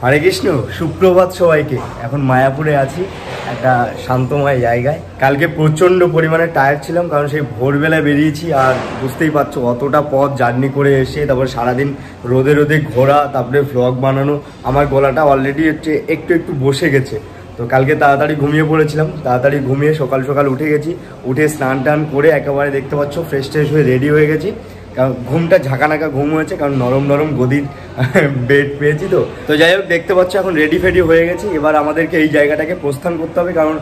হরে কৃষ্ণ, সুপ্রভাত সবাইকে। এখন মায়াপুরে আছি, একটা শান্তময় জায়গায়। কালকে প্রচণ্ড পরিমাণে টায়ার্ড ছিলাম, কারণ সেই ভোরবেলায় বেরিয়েছি। আর বুঝতেই পারছো অতটা পথ জার্নি করে এসে তারপর সারাদিন রোদে রোদে ঘোরা, তারপরে ভ্লগ বানানো। আমার গলাটা অলরেডি হচ্ছে একটু বসে গেছে। তো কালকে তাড়াতাড়ি ঘুমিয়ে পড়েছিলাম, তাড়াতাড়ি ঘুমিয়ে সকাল সকাল উঠে গেছি। উঠে স্নান টান করে একেবারে দেখতে পাচ্ছ ফ্রেশ ট্রেশ হয়ে রেডি হয়ে গেছি। কারণ ঘুমটা ঝাঁকানাকা ঘুম হয়েছে, কারণ নরম নরম গদির বেড পেয়েছি। তো যাই হোক, দেখতে পাচ্ছ এখন রেডি ফেডি হয়ে গেছি। এবার আমাদেরকে এই জায়গাটাকে প্রস্থান করতে হবে, কারণ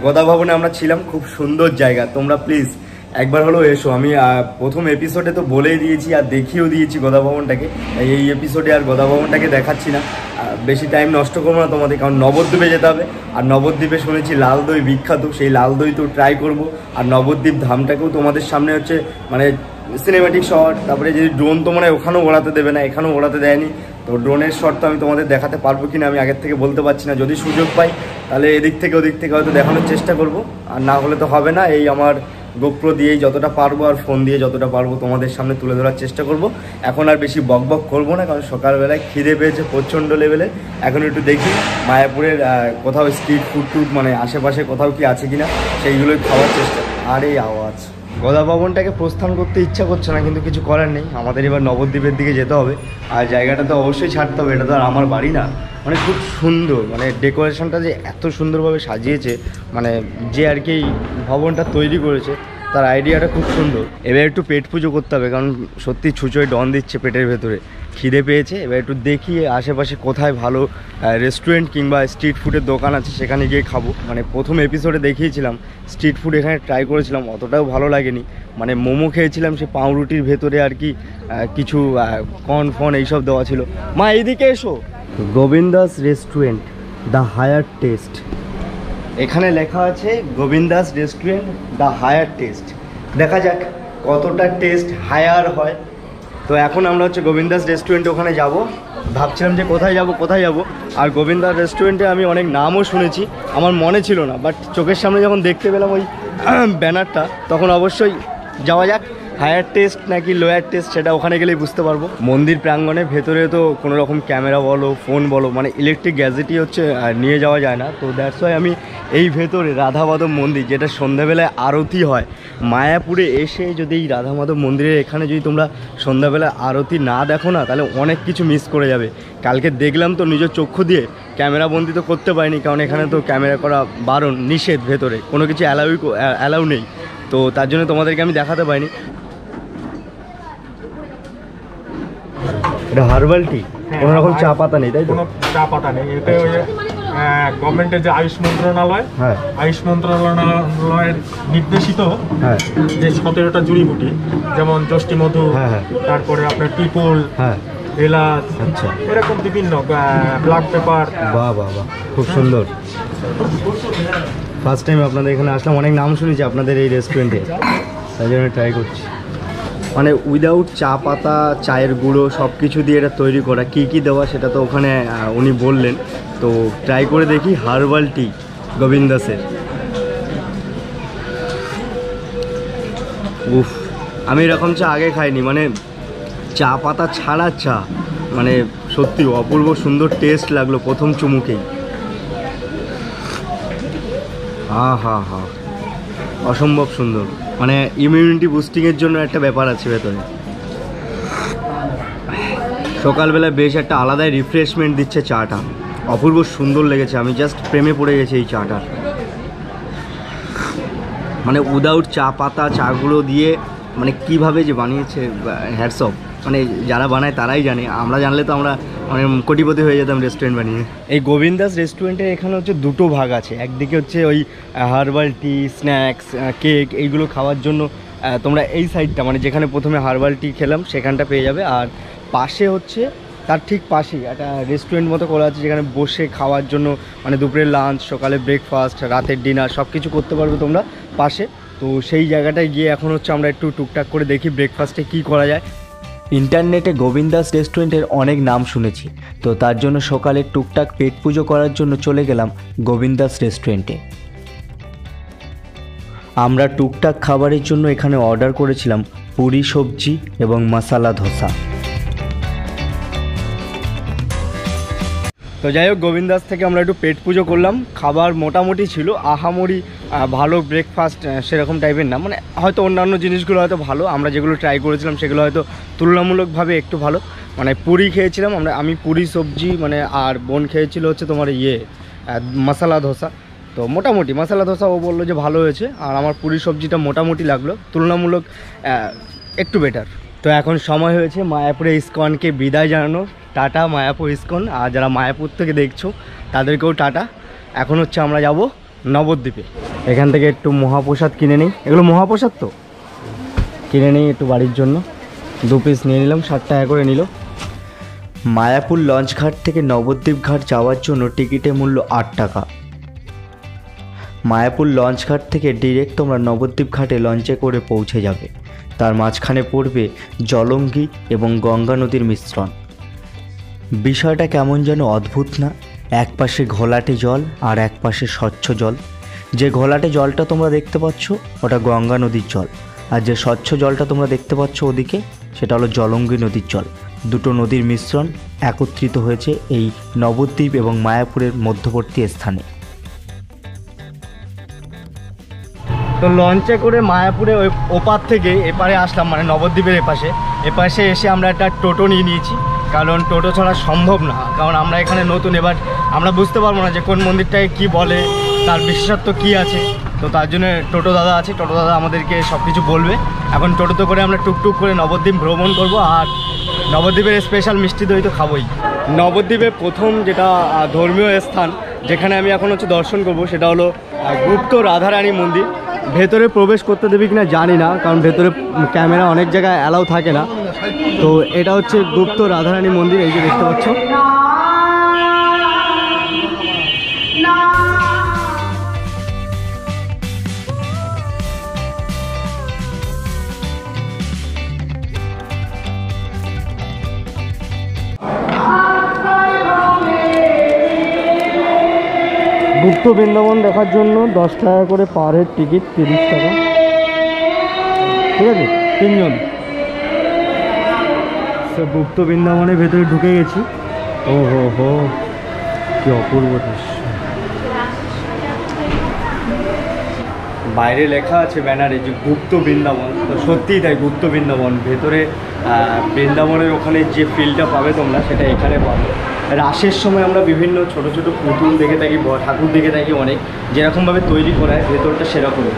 গদা ভবনে আমরা ছিলাম। খুব সুন্দর জায়গা, তোমরা প্লিজ একবার হলেও এসো। আমি প্রথম এপিসোডে তো বলেই দিয়েছি আর দেখিয়েও দিয়েছি গদা ভবনটাকে। এই এপিসোডে আর গদা ভবনটাকে দেখাচ্ছি না, বেশি টাইম নষ্ট করবো না তোমাদের, কারণ নবদ্বীপে যেতে হবে। আর নবদ্বীপে শুনেছি লাল দই বিখ্যাত, সেই লাল দই তো ট্রাই করব। আর নবদ্বীপ ধামটাকেও তোমাদের সামনে হচ্ছে মানে সিনেম্যাটিক শট, তারপরে যদি ড্রোন তো মানে ওখানেও ওড়াতে দেবে না, এখানেও ওড়াতে দেয়নি। তো ড্রোনের শট তো আমি তোমাদের দেখাতে পারবো কিনা আমি আগের থেকে বলতে পারছি না। যদি সুযোগ পাই তাহলে এদিক থেকে ওদিক থেকে হয়তো দেখানোর চেষ্টা করব, আর না হলে তো হবে না। এই আমার গোপ্রো দিয়েই যতটা পারবো আর ফোন দিয়ে যতটা পারবো তোমাদের সামনে তুলে ধরার চেষ্টা করব। এখন আর বেশি বকবক করবো না, কারণ সকালবেলায় খিদে পেয়েছে প্রচণ্ড লেভেলে। এখন একটু দেখি মায়াপুরের কোথাও স্ট্রিট ফুড টুড মানে আশেপাশে কোথাও কি আছে কিনা, সেইগুলোই খাওয়ার চেষ্টা। আর এই আওয়াজ, গদা ভবনটাকে প্রস্থান করতে ইচ্ছা করছে না, কিন্তু কিছু করার নেই। আমাদের এবার নবদ্বীপের দিকে যেতে হবে, আর জায়গাটা তো অবশ্যই ছাড়তে হবে। এটা তো আর আমার বাড়ি না। মানে খুব সুন্দর, মানে ডেকোরেশনটা যে এত সুন্দরভাবে সাজিয়েছে, মানে যে আর কি ভবনটা তৈরি করেছে তার আইডিয়াটা খুব সুন্দর। এবার একটু পেট পুজো করতে হবে, কারণ সত্যি ছুঁচোয় ডন দিচ্ছে পেটের ভেতরে, খিদে পেয়েছে। এবার একটু দেখি আশেপাশে কোথায় ভালো রেস্টুরেন্ট কিংবা স্ট্রিট ফুডের দোকান আছে, সেখানে গিয়ে খাবো। মানে প্রথম এপিসোডে দেখিয়েছিলাম স্ট্রিট ফুড, এখানে ট্রাই করেছিলাম, অতটাও ভালো লাগেনি। মানে মোমো খেয়েছিলাম, সে পাউরুটির ভেতরে আর কি কিছু কর্ন ফন এইসব দেওয়া ছিল। মা এইদিকে এসো। Govinda's restaurant, the higher taste. এখানে লেখা আছে Govinda's restaurant, the higher taste. দেখা যাক কতটা টেস্ট হায়ার হয়। তো এখন আমরা হচ্ছে গোবিন্দাস রেস্টুরেন্টে ওখানে যাব। ভাবছিলাম যে কোথায় যাব। আর গোবিন্দাস রেস্টুরেন্টে আমি অনেক নামও শুনেছি, আমার মনে ছিল না, বাট চোখের সামনে যখন দেখতে পেলাম ওই ব্যানারটা, তখন অবশ্যই যাওয়া যাক। হায়ার টেস্ট নাকি লোয়ার টেস্ট সেটা ওখানে গেলেই বুঝতে পারবো। মন্দির প্রাঙ্গণের ভেতরে তো কোনো রকম ক্যামেরা বলো, ফোন বলো, মানে ইলেকট্রিক গ্যাজেটই হচ্ছে নিয়ে যাওয়া যায় না। তো দ্যাটস ওয়াই আমি এই ভেতরে রাধা মাধব মন্দির, যেটা সন্ধ্যাবেলায় আরতি হয়, মায়াপুরে এসে যদি এই রাধা মাধব মন্দিরের এখানে যদি তোমরা সন্ধ্যাবেলায় আরতি না দেখো না, তাহলে অনেক কিছু মিস করে যাবে। কালকে দেখলাম তো নিজের চক্ষু দিয়ে, ক্যামেরা বন্দি তো করতে পারিনি, কারণ এখানে তো ক্যামেরা করা বারণ, নিষেধ, ভেতরে কোনো কিছু অ্যালাউ নেই। তো তার জন্য তোমাদেরকে আমি দেখাতে পারিনি। এটা হার্বাল টি, কোনো রকম চা পাতা নেই, তাই তো? কোনো চা পাতা নেই। এটা গভর্নমেন্টের যে আয়ুষ মন্ত্রণালয়, হ্যাঁ, আয়ুষ মন্ত্রণালয়ের নির্দেশিত যে 17টা জড়িবুটি, যেমন যষ্টি মধু, তারপরে আপনার পিপল, এলাচ, আচ্ছা, এরকম বিভিন্ন ব্ল্যাক পেপার। বাহ বাহ বাহ, খুব সুন্দর। ফার্স্ট টাইম আপনাদের এখানে আসলাম, অনেক নাম শুনেছি আপনাদের এই রেস্টুরেন্টে, তাই জন্য ট্রাই করছি। মানে উইদাউট চা পাতা, চায়ের গুঁড়ো সব কিছু দিয়ে এটা তৈরি করা। কী কী দেওয়া সেটা তো ওখানে উনি বললেন। তো ট্রাই করে দেখি হার্বাল টি গোবিন্দাসের। উফ, আমি এরকম চা আগে খাইনি, মানে চা পাতা ছাড়া চা, মানে সত্যি অপূর্ব সুন্দর টেস্ট লাগলো প্রথম চুমুকেই। হা, অসম্ভব সুন্দর। মানে ইমিউনিটি বুস্টিংয়ের জন্য একটা ব্যাপার আছে ভেতরে। সকালবেলা বেশ একটা আলাদাই রিফ্রেশমেন্ট দিচ্ছে চাটা, অপূর্ব সুন্দর লেগেছে। আমি জাস্ট প্রেমে পড়ে গেছি এই চাটার। মানে উইদাউট চা পাতা, চাগুলো দিয়ে মানে কিভাবে যে বানিয়েছে, হ্যাটস অফ। মানে যারা বানায় তারাই জানে, আমরা জানলে তো আমরা মানে কোটিপতি হয়ে যেতাম রেস্টুরেন্ট বানিয়ে। এই গোবিন্দাস রেস্টুরেন্টের এখানে হচ্ছে দুটো ভাগ আছে। একদিকে হচ্ছে ওই হার্বাল টি, স্ন্যাক্স, কেক, এইগুলো খাওয়ার জন্য তোমরা এই সাইডটা, মানে যেখানে প্রথমে হার্বাল টি খেলাম সেখানটা পেয়ে যাবে। আর পাশে হচ্ছে, তার ঠিক পাশেই একটা রেস্টুরেন্ট মতো করা আছে, যেখানে বসে খাওয়ার জন্য মানে দুপুরের লাঞ্চ, সকালে ব্রেকফাস্ট, রাতের ডিনার সব কিছু করতে পারবে তোমরা পাশে। তো সেই জায়গাটায় গিয়ে এখন হচ্ছে আমরা একটু টুকটাক করে দেখি ব্রেকফাস্টে কী করা যায়। ইন্টারনেটে গোবিন্দাস রেস্টুরেন্টের অনেক নাম শুনেছি, তো তার জন্য সকালে টুকটাক পেট পুজো করার জন্য চলে গেলাম গোবিন্দাস রেস্টুরেন্টে। আমরা টুকটাক খাবারের জন্য এখানে অর্ডার করেছিলাম পুরি সবজি এবং মশালা ধোসা। তো যাই হোক গোবিন্দাস থেকে আমরা একটু পেট পুজো করলাম। খাবার মোটামুটি ছিল, আহামরি ভালো ব্রেকফাস্ট সেরকম টাইপের না, মানে হয়তো অন্যান্য জিনিসগুলো হয়তো ভালো, আমরা যেগুলো ট্রাই করেছিলাম সেগুলো হয়তো তুলনামূলকভাবে একটু ভালো। মানে পুরি খেয়েছিলাম আমি পুরি সবজি, মানে আর বোন খেয়েছিল হচ্ছে তোমার মশলা ধোসা। তো মোটামুটি মশলা ধোসা ও বললো যে ভালো হয়েছে, আর আমার পুরি সবজিটা মোটামুটি লাগলো, তুলনামূলক একটু বেটার। তো এখন সময় হয়েছে মায়াপুরে ইসকনকে বিদায় জানানো। Tata Mayapur ISKCON. আর যারা মায়াপুর থেকে দেখছো তাদেরকেও টাটা। এখন হচ্ছে আমরা যাব নবদ্বীপে। এখান থেকে একটু মহাপ্রসাদ কিনে নিই, এগুলো মহাপ্রসাদ তো কিনে নিই একটু বাড়ির জন্য। 2 পিস নিয়ে নিলাম, 60 টাকা করে নিল। মায়াপুর লঞ্চ ঘাট থেকে নবদ্বীপ ঘাট যাওয়ার জন্য টিকিটের মূল্য 8 টাকা। মায়াপুর লঞ্চ ঘাট থেকে ডিরেক্ট তোমরা নবদ্বীপ ঘাটে লঞ্চে করে পৌঁছে যাবে। তার মাঝখানে পড়বে জলঙ্গি এবং গঙ্গা নদীর মিশ্রণ। বিষয়টা কেমন যেন অদ্ভুত না? এক পাশে ঘোলাটে জল আর এক পাশে স্বচ্ছ জল। যে ঘোলাটে জলটা তোমরা দেখতে পাচ্ছ ওটা গঙ্গা নদীর জল, আর যে স্বচ্ছ জলটা তোমরা দেখতে পাচ্ছ ওদিকে সেটা হলো জলঙ্গি নদীর জল। দুটো নদীর মিশ্রণ একত্রিত হয়েছে এই নবদ্বীপ এবং মায়াপুরের মধ্যবর্তী স্থানে। তো লঞ্চে করে মায়াপুরে ওই ওপার থেকে এপারে আসলাম, মানে নবদ্বীপের এপাশে এসে আমরা একটা টোটো নিয়ে নিয়েছি, কারণ টোটো ছাড়া সম্ভব না। কারণ আমরা এখানে নতুন, এবার আমরা বুঝতে পারবো না যে কোন মন্দিরটাকে কি বলে, তার বিশেষত্ব কি আছে। তো তার জন্য টোটো দাদা আছে, টোটো দাদা আমাদেরকে সব কিছু বলবে। এখন টোটোতে করে আমরা টুকটুক করে নবদ্বীপ ভ্রমণ করব, আর নবদ্বীপের স্পেশাল মিষ্টি দই তো খাবোই। নবদ্বীপের প্রথম যেটা ধর্মীয় স্থান যেখানে আমি এখন হচ্ছে দর্শন করব সেটা হলো গুপ্ত রাধারানী মন্দির। ভেতরে প্রবেশ করতে দেবে কিনা জানি না, কারণ ভেতরে ক্যামেরা অনেক জায়গায় অ্যালাউ থাকে না। তো এটা হচ্ছে গুপ্ত রাধারানী মন্দির, এই যে দেখতে পাচ্ছ। গুপ্ত বৃন্দাবন দেখার জন্য 10 টাকা করে পার হেড টিকিট, 30 টাকা, ঠিক আছে 3 জন। গুপ্ত বৃন্দাবনের ভেতরে ঢুকে গেছি। ও হো কি অপূর্ব দৃশ্য। বাইরে লেখা আছে ব্যানারে যে গুপ্ত বৃন্দাবন, তো সত্যিই তাই গুপ্ত বৃন্দাবন। ভেতরে বৃন্দাবনের ওখানে যে ফিলটা পাবে তোমরা সেটা এখানে পাবে। রাসের সময় আমরা বিভিন্ন ছোট ছোট পুতুল দেখে থাকি, ঠাকুর দেখে থাকি অনেক, যেরকমভাবে তৈরি করা হয় ভেতরটা সেরকমই।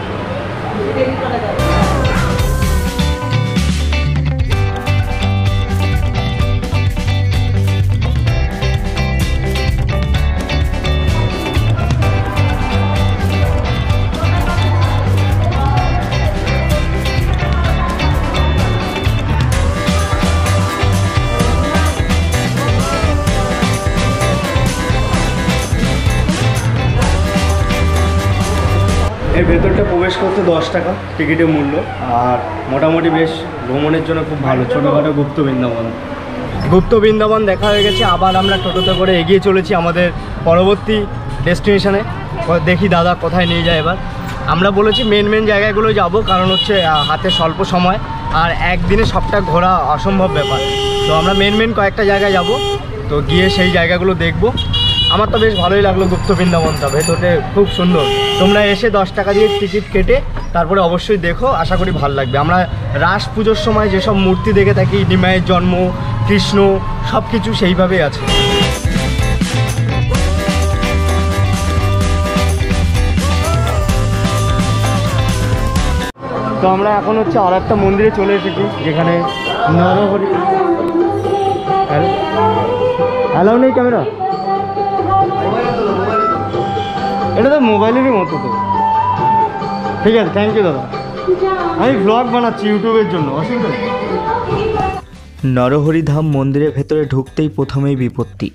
এর ভেতরটা প্রবেশ করতে 10 টাকা টিকিটের মূল্য, আর মোটামুটি বেশ ভ্রমণের জন্য খুব ভালো। ছোটোখাটো গুপ্ত বৃন্দাবন দেখা হয়ে গেছে। আবার আমরা টোটোতে করে এগিয়ে চলেছি আমাদের পরবর্তী ডেস্টিনেশনে। দেখি দাদা কোথায় নিয়ে যায় এবার। আমরা বলেছি মেন জায়গাগুলো যাব, কারণ হচ্ছে হাতে স্বল্প সময় আর একদিনে সবটা ঘোরা অসম্ভব ব্যাপার। তো আমরা মেন কয়েকটা জায়গায় যাব, তো গিয়ে সেই জায়গাগুলো দেখব। আমার তো বেশ ভালোই লাগলো গুপ্ত বৃন্দাবনটা, ভেতরে খুব সুন্দর। তোমরা এসে 10 টাকা দিয়ে টিকিট কেটে তারপরে অবশ্যই দেখো, আশা করি ভালো লাগবে। আমরা রাস পুজোর সময় যেসব মূর্তি দেখে থাকি, নিমাইয়ের জন্ম, কৃষ্ণ, সব কিছু সেইভাবেই আছে। তো আমরা এখন হচ্ছে আর একটা মন্দিরে চলে এসেছি, যেখানে নরহরি। অ্যালাউ নেই ক্যামেরা, এটা তো মোবাইলেরই মতো তো। ঠিক আছে, থ্যাংক ইউ দাদা। আমি ব্লগ বানাচ্ছি ইউটিউবের জন্য, অসুবিধা নেই। নরহরিধাম মন্দিরের ভেতরে ঢুকতেই প্রথমেই বিপত্তি।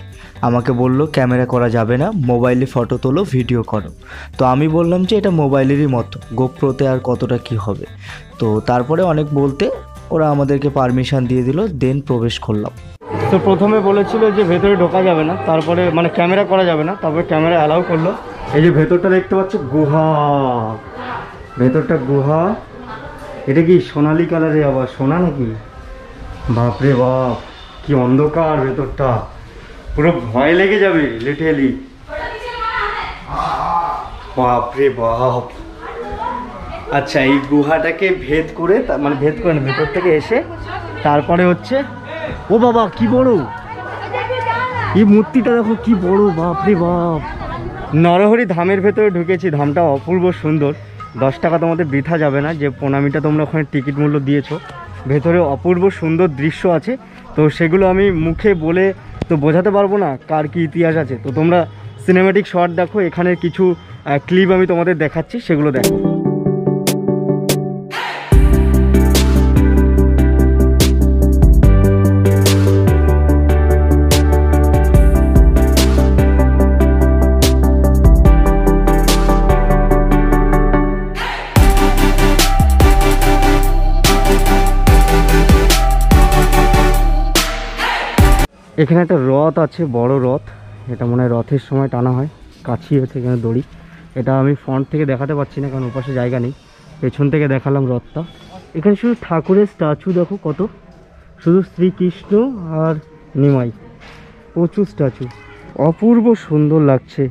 আমাকে বলল ক্যামেরা করা যাবে না, মোবাইলে ফটো তোলো, ভিডিও করো। তো আমি বললাম যে এটা মোবাইলেরই মতো, গোপ্রোতে আর কতটা কি হবে। তো তারপরে অনেক বলতে ওরা আমাদেরকে পারমিশন দিয়ে দিল, দেন প্রবেশ করলাম। তো প্রথমে বলেছিল যে ভেতরে ঢোকা যাবে না, তারপরে মানে ক্যামেরা করা যাবে না, তারপরে ক্যামেরা অ্যালাউ করলো। এই যে ভেতরটা দেখতে পাচ্ছ, গুহা, ভেতরটা গুহা। এটা কি সোনালি কালারে, আবার সোনা নাকি? বাপরে বাপ, কি অন্ধকার ভেতরটা। পুরো ভয় লেগে যাবে লিটারালি। বাপরে বাপ। আচ্ছা, এই গুহাটাকে ভেদ করে মানে ভেদ করে না, ভেতর থেকে এসে তারপরে হচ্ছে, ও বাবা কি বড় এই মূর্তিটা, দেখো কি বড়, বাপরে বাপ। নরহরি ধামের ভেতরে ঢুকেছি, ধামটা অপূর্ব সুন্দর। 10 টাকা তোমাদের বৃথা যাবে না, যে প্রণামীটা তোমরা ওখানে টিকিট মূল্য দিয়েছো। ভেতরে অপূর্ব সুন্দর দৃশ্য আছে, তো সেগুলো আমি মুখে বলে তো বোঝাতে পারবো না কার কি ইতিহাস আছে। তো তোমরা সিনেম্যাটিক শট দেখো, এখানে কিছু ক্লিপ আমি তোমাদের দেখাচ্ছি, সেগুলো দেখো। এখানে একটা রথ আছে, বড় রথ, এটা মনে হয় রথের সময় টানা হয়। কাছি আছে এখানে দড়ি, এটা আমি ফ্রন্ট থেকে দেখাতে পারছি না কারণ ওপাশে জায়গা নেই, পেছন থেকে দেখালাম রথটা। এখানে শুধু ঠাকুরের স্ট্যাচু দেখো কত, শুধু শ্রীকৃষ্ণ আর নিমাই, প্রচুর স্ট্যাচু, অপূর্ব সুন্দর লাগছে,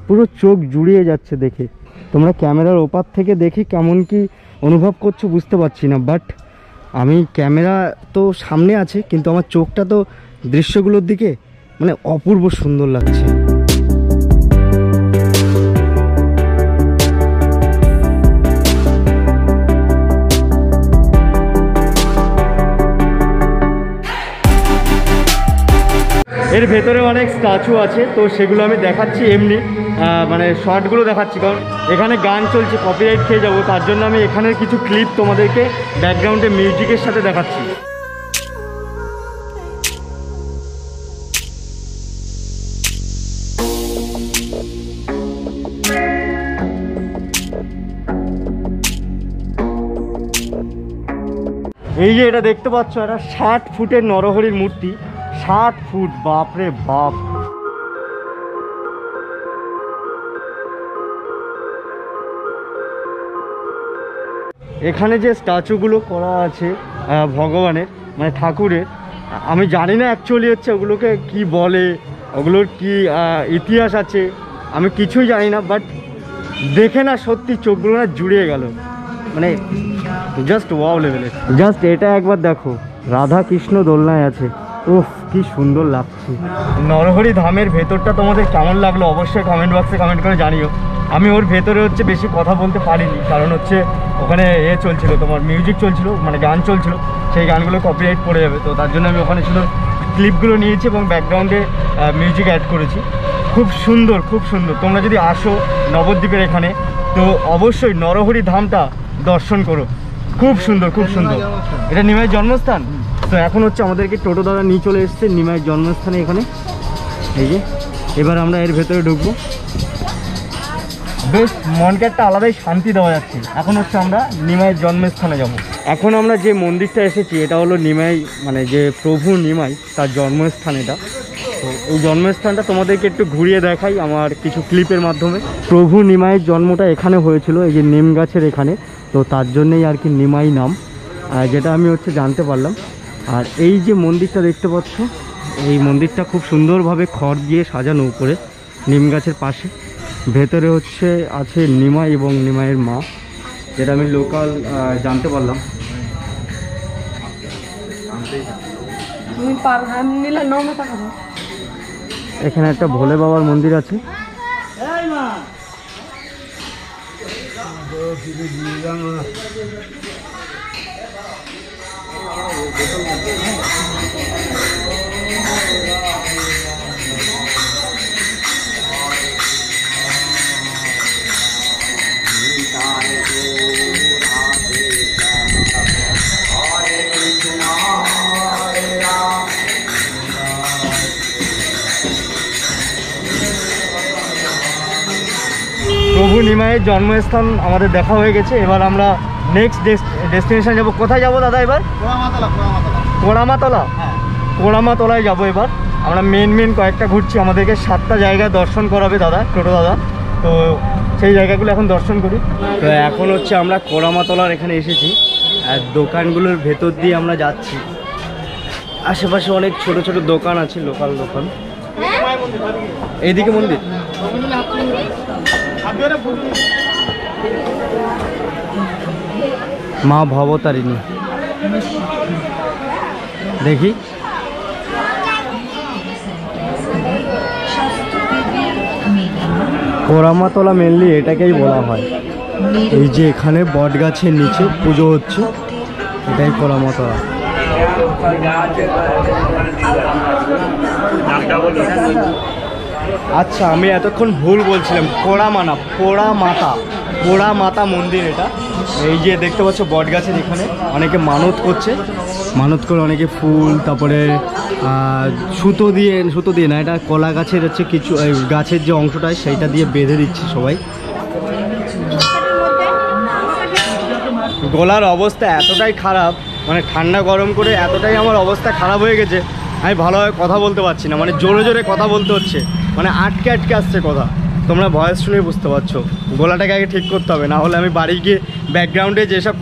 পুরো চোখ জুড়িয়ে যাচ্ছে দেখে। তোমরা ক্যামেরার ওপার থেকে দেখে কেমন কি অনুভব করছো বুঝতে পারছি না, বাট আমি ক্যামেরা তো সামনে আছে কিন্তু আমার চোখটা তো দৃশ্যগুলোর দিকে, মানে অপূর্ব সুন্দর লাগছে। এর ভেতরে অনেক স্ট্যাচু আছে, তো সেগুলো আমি দেখাচ্ছি এমনি, মানে শর্টগুলো দেখাচ্ছি, কারণ এখানে গান চলছে, কপিরাইট খেয়ে যাবো, তার জন্য আমি এখানের কিছু ক্লিপ তোমাদেরকে ব্যাকগ্রাউন্ডে মিউজিকের সাথে দেখাচ্ছি। এই যে এটা দেখতে পাচ্ছ, এটা 60 ফুটের নরহরির মূর্তি, 60 ফুট, বাপরে বাপ। এখানে যে স্ট্যাচুগুলো করা আছে ভগবানের, মানে ঠাকুরের, আমি জানি না অ্যাকচুয়ালি হচ্ছে ওগুলোকে কি বলে, ওগুলোর কি ইতিহাস আছে, আমি কিছুই জানি না, বাট দেখে না সত্যি চোখগুলো না জুড়িয়ে গেল, মানে জাস্ট ওয়াও লেভেলের। জাস্ট এটা একবার দেখো, রাধা কৃষ্ণ দোলনায় আছে, উফ কি সুন্দর লাগছে। নরহরি ধামের ভেতরটা তোমাদের কেমন লাগলো অবশ্যই কমেন্ট বক্সে কমেন্ট করে জানিও। আমি ওর ভেতরে হচ্ছে বেশি কথা বলতে পারিনি, কারণ হচ্ছে ওখানে চলছিল, তোমার মিউজিক চলছিল, মানে গান চলছিল, সেই গানগুলো কপিরাইট পড়ে যাবে, তো তার জন্য আমি ওখানে শুধু ক্লিপগুলো নিয়েছি এবং ব্যাকগ্রাউন্ডে মিউজিক অ্যাড করেছি। খুব সুন্দর, খুব সুন্দর। তোমরা যদি আসো নবদ্বীপের এখানে, তো অবশ্যই নরহরি ধামটা দর্শন করো, খুব সুন্দর, খুব সুন্দর। এটা নিমাইয়ের জন্মস্থান। তো এখন হচ্ছে আমাদেরকে টোটো দ্বারা নিয়ে চলে এসছে নিমাইয়ের জন্মস্থানে এখানে। এই যে এবার আমরা এর ভেতরে ঢুকবো, বেশ মনকে একটা আলাদাই শান্তি দেওয়া যাচ্ছে। এখন হচ্ছে আমরা নিমাইয়ের জন্মস্থানে যাব। এখন আমরা যে মন্দিরটা এসেছি এটা হলো নিমাই, মানে যে প্রভু নিমাই তার জন্মস্থান এটা। তো এই জন্মস্থানটা তোমাদেরকে একটু ঘুরিয়ে দেখাই আমার কিছু ক্লিপের মাধ্যমে। প্রভু নিমাইয়ের জন্মটা এখানে হয়েছিল, এই যে নিম গাছের এখানে, তো তার জন্যই আর কি নিমাই নাম, যেটা আমি হচ্ছে জানতে পারলাম। আর এই যে মন্দিরটা দেখতে পাচ্ছ, এই মন্দিরটা খুব সুন্দরভাবে খড় দিয়ে সাজানো উপরে নিম গাছের পাশে। ভেতরে হচ্ছে আছে নিমাই এবং নিমাইয়ের মা, যেটা আমি লোকাল জানতে পারলাম। এখানে একটা ভোলে বাবার মন্দির আছে। প্রভু নিমাইয়ের জন্মস্থান আমাদের দেখা হয়ে গেছে। এবার আমরা নেক্সট ডেস্টিনেশন যাব। কোথায় যাব দাদা এবার? কোড়ামাতলা। কোড়ামাতলায় যাব এবার। আমরা মেন কয়েকটা ঘুরছি, আমাদেরকে 7টা জায়গা দর্শন করাবে দাদা, টোটো দাদা। তো সেই জায়গাগুলো এখন দর্শন করি। তো এখন হচ্ছে আমরা কোড়ামাতলার এখানে এসেছি, আর দোকানগুলোর ভেতর দিয়ে আমরা যাচ্ছি। আশেপাশে অনেক ছোট ছোট দোকান আছে, লোকাল দোকান। এইদিকে মন্দির। মা ভবতারিণী দেখি। পোড়ামাতলা মেনলি এটাকেই বলা হয়। এই যে এখানে বট গাছের নিচে পুজো হচ্ছে, এটাই পোড়ামাতলা। আচ্ছা, আমি এতক্ষণ ভুল বলছিলাম, পোড়া মাতা মন্দির এটা। এই যে দেখতে পাচ্ছ বট গাছের এখানে অনেকে মানত করছে, মানত করে অনেকে ফুল, তারপরে সুতো দিয়ে না, এটা কলা গাছের হচ্ছে কিছু গাছের যে অংশটা সেইটা দিয়ে বেঁধে দিচ্ছে সবাই। গলার অবস্থা এতটাই খারাপ, মানে ঠান্ডা গরম করে এতটাই আমার অবস্থা খারাপ হয়ে গেছে, আমি ভালোভাবে কথা বলতে পারছি না, মানে জোরে জোরে কথা বলতে হচ্ছে, মানে আটকে আটকে আসছে কথা। তোমরা ভয়েস শুনে বুঝতে পারছো। গলাটাকে আগে ঠিক করতে হবে, না হলে আমি বাড়ি গিয়ে ব্যাকগ্রাউন্ডে যেসব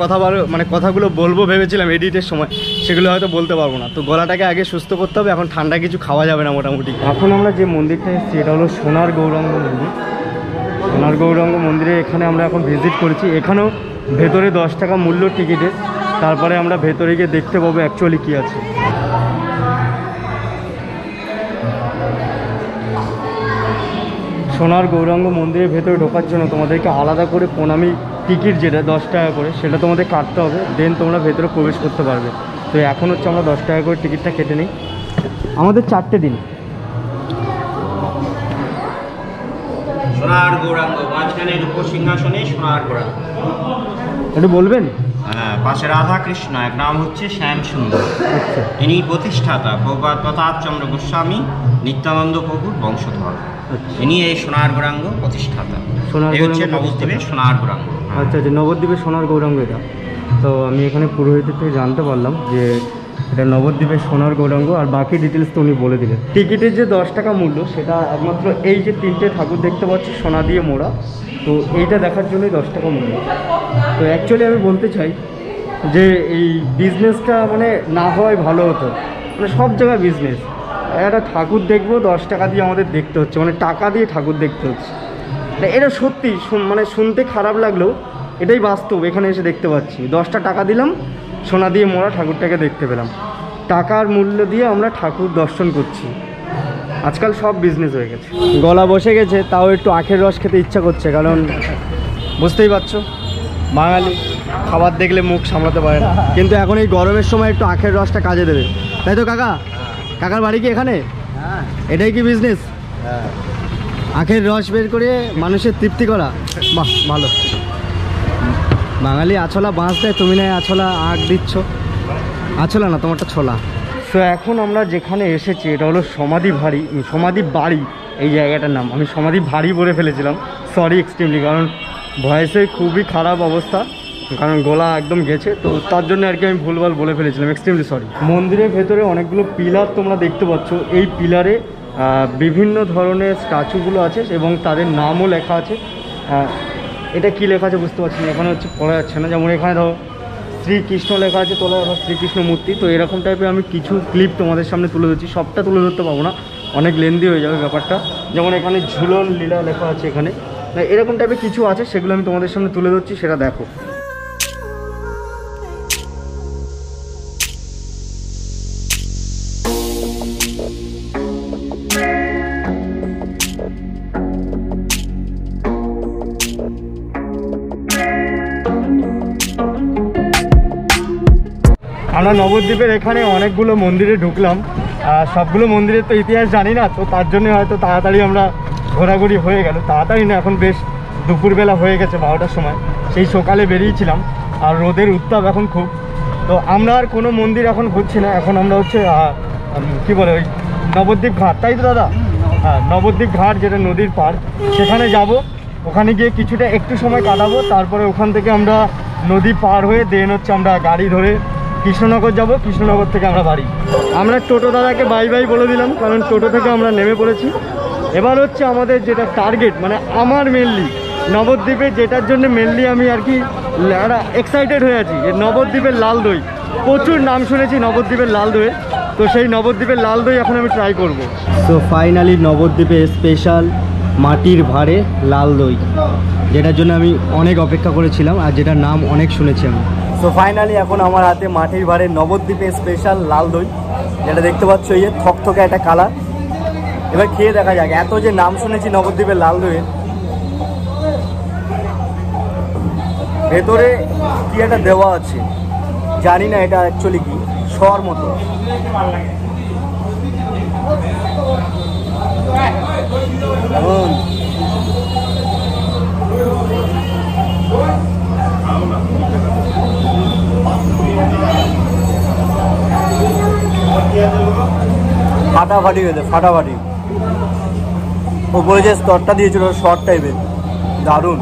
কথাগুলো বলবো ভেবেছিলাম এডিটের সময়, সেগুলো হয়তো বলতে পারবো না। তো গলাটাকে আগে সুস্থ করতে হবে, এখন ঠান্ডা কিছু খাওয়া যাবে না মোটামুটি। এখন আমরা যে মন্দিরটা এসেছি এটা হলো সোনার গৌরাঙ্গ মন্দির। সোনার গৌরাঙ্গ মন্দিরে এখানে আমরা এখন ভিজিট করেছি। এখানেও ভেতরে 10 টাকা মূল্য টিকিটের, তারপরে আমরা ভেতরে গিয়ে দেখতে পাবো অ্যাকচুয়ালি কী আছে। সোনার গৌরাঙ্গ মন্দিরের ভেতরে ঢোকার জন্য তোমাদেরকে আলাদা করে প্রণামী টিকিট, যেটা 10 টাকা করে, সেটা তোমাদের কাটতে হবে, দেন তোমরা ভেতরে প্রবেশ করতে পারবে। তো এখন হচ্ছে আমরা 10 টাকা করে টিকিটটা কেটে নিই। আমাদের 4টে দিন। সোনার গৌরাঙ্গ, মাঝখানে রূপোর সিংহাসনে সোনার গৌরাঙ্গ। একটু বলবেন? হ্যাঁ, পাশে রাধা কৃষ্ণ, এক নাম হচ্ছে শ্যাম সুন্দর। ইনি প্রতিষ্ঠাতা প্রভুপাদ প্রতাপ চন্দ্র গোস্বামী নিত্যানন্দ প্রভুর বংশধর। ইনি এই সোনার গৌরাঙ্গ প্রতিষ্ঠাতা। এই হচ্ছে নবদ্বীপের সোনার গৌরাঙ্গ। আচ্ছা আচ্ছা, নবদ্বীপের সোনার গৌরাঙ্গ এটা। তো আমি এখানে পুরোহিতের থেকে জানতে পারলাম যে এটা নবদ্বীপের সোনার গৌরাঙ্গ, আর বাকি ডিটেলস তো উনি বলে দিলেন। টিকিটের যে 10 টাকা মূল্য, সেটা একমাত্র এই যে 3টে ঠাকুর দেখতে পাচ্ছি সোনা দিয়ে মোড়া, তো এইটা দেখার জন্যই 10 টাকা মূল্য। তো অ্যাকচুয়ালি আমি বলতে চাই যে এই বিজনেসটা মানে না হওয়াই ভালো হতো। মানে সব জায়গায় বিজনেস, একটা ঠাকুর দেখবো 10 টাকা দিয়ে আমাদের দেখতে হচ্ছে, মানে টাকা দিয়ে ঠাকুর দেখতে হচ্ছে। এটা সত্যি মানে শুনতে খারাপ লাগলেও এটাই বাস্তব। এখানে এসে দেখতে পাচ্ছি 10টা টাকা দিলাম, সোনা দিয়ে মোড়া ঠাকুরটাকে দেখতে পেলাম। টাকার মূল্য দিয়ে আমরা ঠাকুর দর্শন করছি। আজকাল সব বিজনেস হয়ে গেছে। গলা বসে গেছে, তাও একটু আখের রস খেতে ইচ্ছা করছে, কারণ বুঝতেই পারছো বাঙালি খাবার দেখলে মুখ সামলাতে পারে না। কিন্তু এখন এই গরমের সময় একটু আখের রসটা কাজে দেবে, তাই তো কাকা? কাকার বাড়ি কি এখানে? এটাই কি বিজনেস? আখের রস বের করে মানুষের তৃপ্তি করা? বাহ, ভালো। বাঙালি আছলা বাঁশ দেয়, তুমি না আছলা আখ দিচ্ছ। আছলা না, তোমারটা ছোলা। তো এখন আমরা যেখানে এসেছি এটা হলো সমাধি বাড়ি, এই জায়গাটার নাম। আমি সমাধি ভারী বলে ফেলেছিলাম, সরি এক্সট্রিমলি, কারণ ভয়েসের খুবই খারাপ অবস্থা, কারণ গলা একদম গেছে, তো তার জন্য আর কি আমি ভুলভাল বলে ফেলেছিলাম, এক্সট্রিমলি সরি। মন্দিরের ভেতরে অনেকগুলো পিলার তোমরা দেখতে পাচ্ছ। এই পিলারে বিভিন্ন ধরনের স্ট্যাচুগুলো আছে এবং তাদের নামও লেখা আছে। এটা কি লেখা আছে বুঝতে পারছি না, এখানে হচ্ছে পড়া যাচ্ছে না। যেমন এখানে ধরো শ্রীকৃষ্ণ লেখা আছে, তোলা শ্রীকৃষ্ণ মূর্তি। তো এরকম টাইপের আমি কিছু ক্লিপ তোমাদের সামনে তুলে ধরছি, সবটা তুলে ধরতে পারবো না, অনেক লেন্দি হয়ে যাবে ব্যাপারটা। যেমন এখানে ঝুলন লীলা লেখা আছে, এখানে এরকম টাইপের কিছু আছে, সেগুলো আমি তোমাদের সামনে তুলে ধরছি, সেটা দেখো। আমরা নবদ্বীপের এখানে অনেকগুলো মন্দিরে ঢুকলাম, সবগুলো মন্দিরের তো ইতিহাস জানি না, তো তার জন্য হয়তো তাড়াতাড়ি আমরা ঘোরাঘুরি হয়ে গেল। তাড়াতাড়ি না, এখন বেশ দুপুরবেলা হয়ে গেছে, 12টার সময়। সেই সকালে বেরিয়েছিলাম, আর রোদের উত্তাপ এখন খুব। তো আমরা আর কোনো মন্দির এখন ঘুরছি না, এখন আমরা হচ্ছে কী বলে ওই নবদ্বীপ ঘাট, তাই তো দাদা? হ্যাঁ, নবদ্বীপ ঘাট, যেটা নদীর পাড়, সেখানে যাব। ওখানে গিয়ে কিছুটা একটু সময় কাটাবো, তারপরে ওখান থেকে আমরা নদী পার হয়ে দেন হচ্ছে আমরা গাড়ি ধরে কৃষ্ণনগর যাব। কৃষ্ণনগর থেকে আমরা বাড়ি। আমরা টোটো দাদাকে বাই বাই বলে দিলাম, কারণ টোটো থেকে আমরা নেমে পড়েছি। এবার হচ্ছে আমাদের যেটা টার্গেট, মানে আমার মেনলি নবদ্বীপে যেটার জন্য মেনলি আমি আর কি এক্সাইটেড হয়ে আছি, নবদ্বীপের লাল দই। প্রচুর নাম শুনেছি নবদ্বীপের লাল দইয়ের, তো সেই নবদ্বীপের লাল দই এখন আমি ট্রাই করব। তো ফাইনালি নবদ্বীপে স্পেশাল মাটির ভাঁড়ে লাল দই, যেটার জন্য আমি অনেক অপেক্ষা করেছিলাম আর যেটার নাম অনেক শুনেছি আমি। তো ফাইনালি এখন আমার হাতে মাটির ভাঁড়ে নবদ্বীপে স্পেশাল লাল দই, যেটা দেখতে পাচ্ছ এই থকথকে একটা কালার। এবার খেয়ে দেখা যাক, এত যে নাম শুনেছি নবদ্বীপের লাল দইয়ের, ভেতরে কি একটা দেওয়া আছে জানি না এটা অ্যাকচুয়ালি কি, শর মতো। ফাটাফাটি হয়েছে, ফাটাফাটি। ওপরে যে স্তরটা দিয়েছিল শর্ট টাইপের, দারুণ।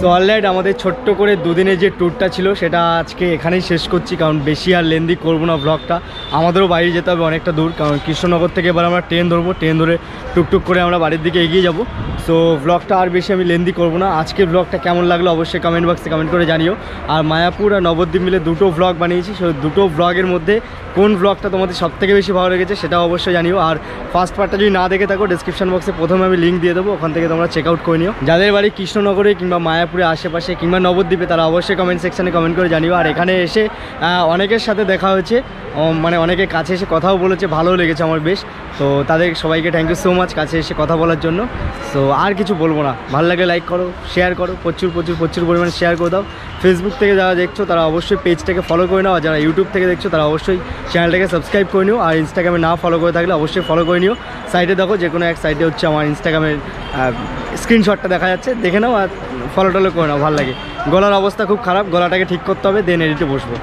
তো অলরাইট আমাদের ছোট্ট করে দুদিনের যে ট্যুরটা ছিল সেটা আজকে এখানেই শেষ করছি, কারণ বেশি আর লেন্দি করবো না ব্লগটা। আমাদেরও বাড়ি যেতে হবে অনেকটা দূর, কারণ কৃষ্ণনগর থেকে এবার আমরা ট্রেন ধরবো, ট্রেন ধরে টুকটুক করে আমরা বাড়ির দিকে এগিয়ে যাব। সো ব্লগটা আর বেশি আমি লেন্দি করবো না। আজকের ব্লগটা কেমন লাগলো অবশ্যই কমেন্ট বক্সে কমেন্ট করে জানিও। আর মায়াপুর আর নবদ্বীপ মিলে দুটো ব্লগ বানিয়েছি, সেই দুটো ব্লগের মধ্যে কোন ব্লগটা তোমাদের সবথেকে বেশি ভালো লেগেছে সেটাও অবশ্যই জানিও। আর ফার্স্ট পার্টটা যদি না দেখে থাকো ডিসক্রিপশন বক্সে প্রথমে আমি লিঙ্ক দিয়ে দেবো, ওখান থেকে তোমরা চেক আউট করে নিও। যাদের বাড়ি কৃষ্ণনগরে কিংবা মায়াপুরে আশেপাশে কিংবা নবদ্বীপে তারা অবশ্যই কমেন্ট সেকশানে কমেন্ট করে জানিও। আর এখানে এসে অনেকের সাথে দেখা হয়েছে, মানে অনেকের কাছে এসে কথাও বলেছে, ভালোও লেগেছে আমার বেশ। তো তাদের সবাইকে থ্যাংক ইউ সো মাচ কাছে এসে কথা বলার জন্য। সো আর কিছু বলবো না, ভালো লাগলে লাইক করো, শেয়ার করো, প্রচুর প্রচুর প্রচুর পরিমাণে শেয়ার করে দাও। ফেসবুক থেকে যারা দেখছো তারা অবশ্যই পেজটাকে ফলো করে নাও, আর যারা ইউটিউব থেকে দেখছো তারা অবশ্যই চ্যানেলটাকে সাবস্ক্রাইব করে নিও। আর ইনস্টাগ্রামে না ফলো করে থাকলে অবশ্যই ফলো করে নিও। সাইডে দেখো যে কোনো এক সাইডে হচ্ছে আমার ইনস্টাগ্রামের স্ক্রিনশটটা দেখা যাচ্ছে, দেখে নাও আর ফলো টলো করে নাও, ভালো লাগে। গলার অবস্থা খুব খারাপ, গলাটাকে ঠিক করতে হবে, দেন এডিটে বসবো।